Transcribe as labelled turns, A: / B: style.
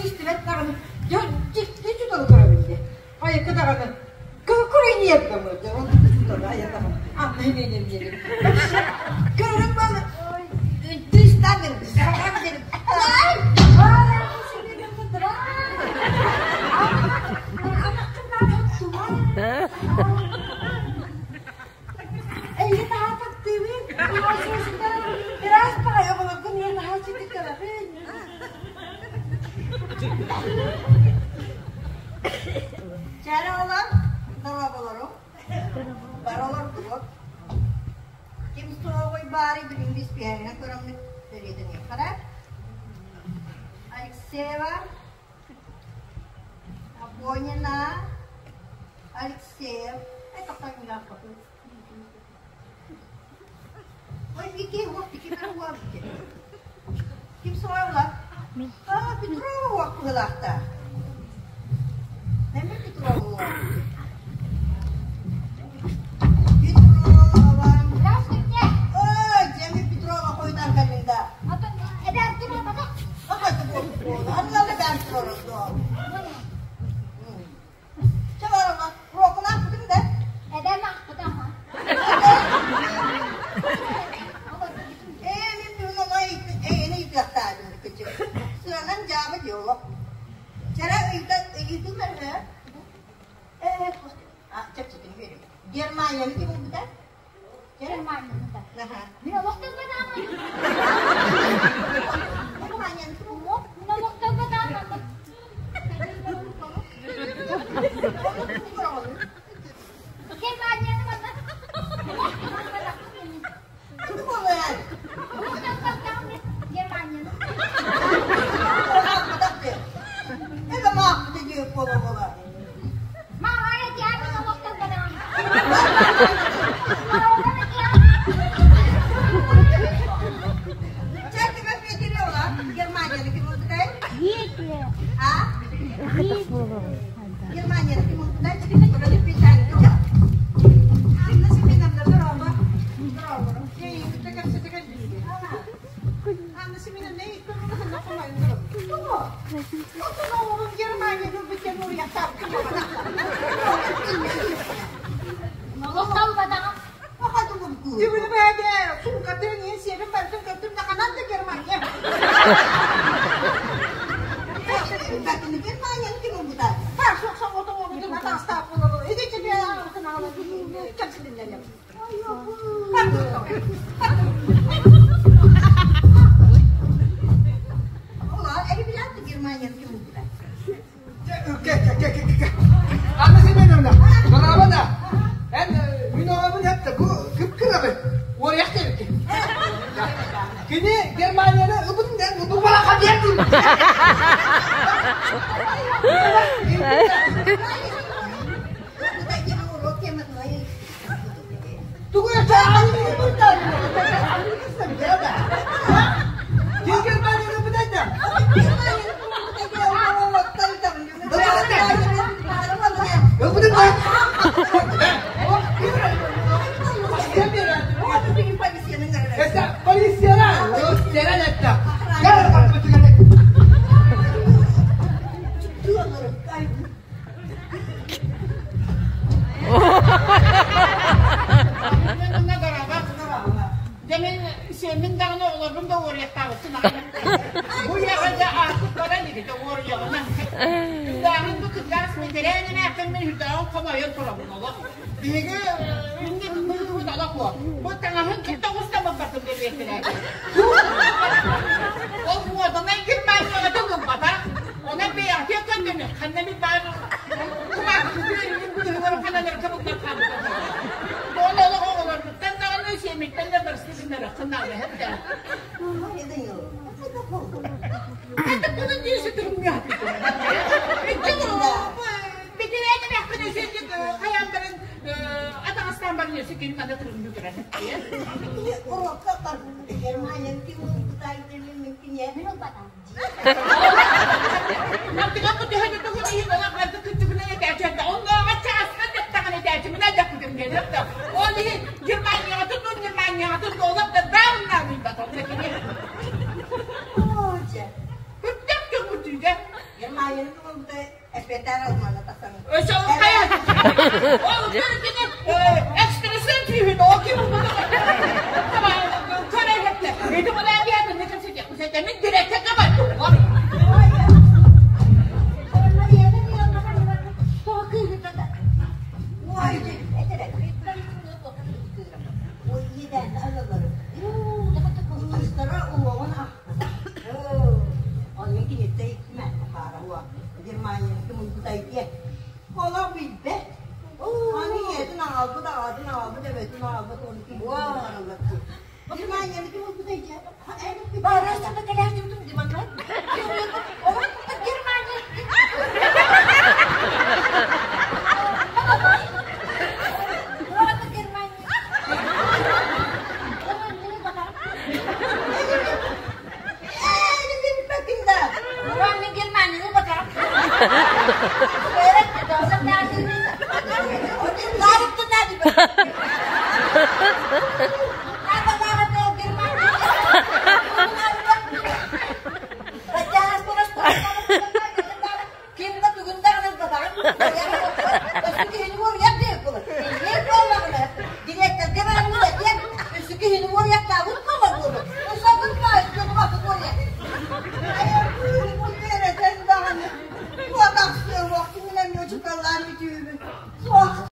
A: festival karını ciddi tutarı durabildi. Hayır kadarını kuru niye yapmadı? Onu tutarı ayaklarım. Anlayın benim. Görün bana. Dıştan dedim. Dıştan dedim. Ay! Ay! Seni de tutar. Ella estaba factible. Biraz para bakın yerine hacettik kadar. Cara olan darabalarım. Baralar dulu. Kim soğuğu bari bilim biz piyerine kuramlı veredin yapara. Alexeva. Aponyana. Alexev. Kapag nila ko. Ой, какие вот такие дорогие. Kim soğuğu Petrova vakti lahta. Ne mi Petrova vakti? Petrova.
B: Здравствуйте.
A: Cemil Petrova koydan kalında.
B: Eder durma bak.
A: Hadi bu. Anladı ben soruldu. Çavar ama. Rokun akıdın da.
B: Eder mi akıdı ama?
A: Mimpi ona ini ikhlasadım küçük. Sıradan cevabı diyor. Cara itu kan ya? Cek cekin vereyim. Germanya'nın kim bu da?
B: Germanya'nın da.
A: Nah.
B: Mina waktu pertama.
A: Germanya'nın kim bu?
B: Mina waktu pertama. Germanya'nın mana?
A: Itu boleh.
B: Waktu pertama Germanya'nın.
A: Это мах тебе пола-пола.
B: Mama ya dia mina waktu pertama.
A: Cek kime getiriyorlar? Germanya'nın kim bu da?
B: Gitu.
A: Ha?
B: Gitu.
A: Germanya'nın kim bu da? Çıkın burada bir tane. Nasıl minamda duralım? Duralım. Şey, tekrar tekrar gidiyor. Nasıl minam ne? Kurulu nasıl koyayım? Otur oğlum Germanya'da bir kere oraya tartın.
B: Waktu pertama.
A: Hadi bu. Di mana ada? Suka katanya siapa baru katanya nakanan ke Germania. Bakın Germanya kim bu da? Pasok sa otomobil na taas tapo na. Hindi siya kenal kaç dinlerim. Ulan evi bilen de Germanya kim bu da?
C: Anlasın benim de. Bana da. Ben Münavabın yaptı. Bu kıpkırabı. Oraya geldi. Kini Germanya'da öbüründen bu bana kabiyetim. Tunggu ya saya ini betul. Di Germanya'da bedanya. Öbürü bak. Esta polisiera, polisiera netta. Gel bak betul kan.
A: Bununla beraber demin Semin dağına olurum da oraya tavsın. Bu yağda artık bana dedi de oraya ona. Dağın bu kızlar sinirlerine ne yapayım ben hüdağın kamayı sorabın Allah. Diye indi bu da laf var. Bu tanahın kitle ustama bakın devletler. O bu adama girmeye adamın baba. Ona bir ahya kendini. Kendini ben kumak bu hüdağın kanaları kabukla kaldı. Oğlan oğlan. Sen de ne şeymekten de barıştırınlara kınalı hep de. Hatta bunun diyesi durmuyor. Bir kere ne yaptığını söyledi. Hayallerin Ataş'tan bana söyledi. Bana durmuyor kadar. O kadar Germanya'nın kim olduğu da mümkün ya.
B: Mina pertama.
A: Nanti kamu dia hanya tunggu di dalam kantor kecilnya dia jadi. Oh nggak macam asal tangan dia jadi. Mana ada kucing dia tu. Oh di Germania tu dolap dan daun nabi betul. Oh je. Betul kamu juga.
D: Germanya'nın burada efektler olmalı tasarım.
A: Öşalım hayat. Oğlum Türkiye'nin ekstresel tüyünü o gibi bunu. Tamam, köre hepte. Neydi bu lan geldi, ne kimse yok. Sen demin direkte kapattın.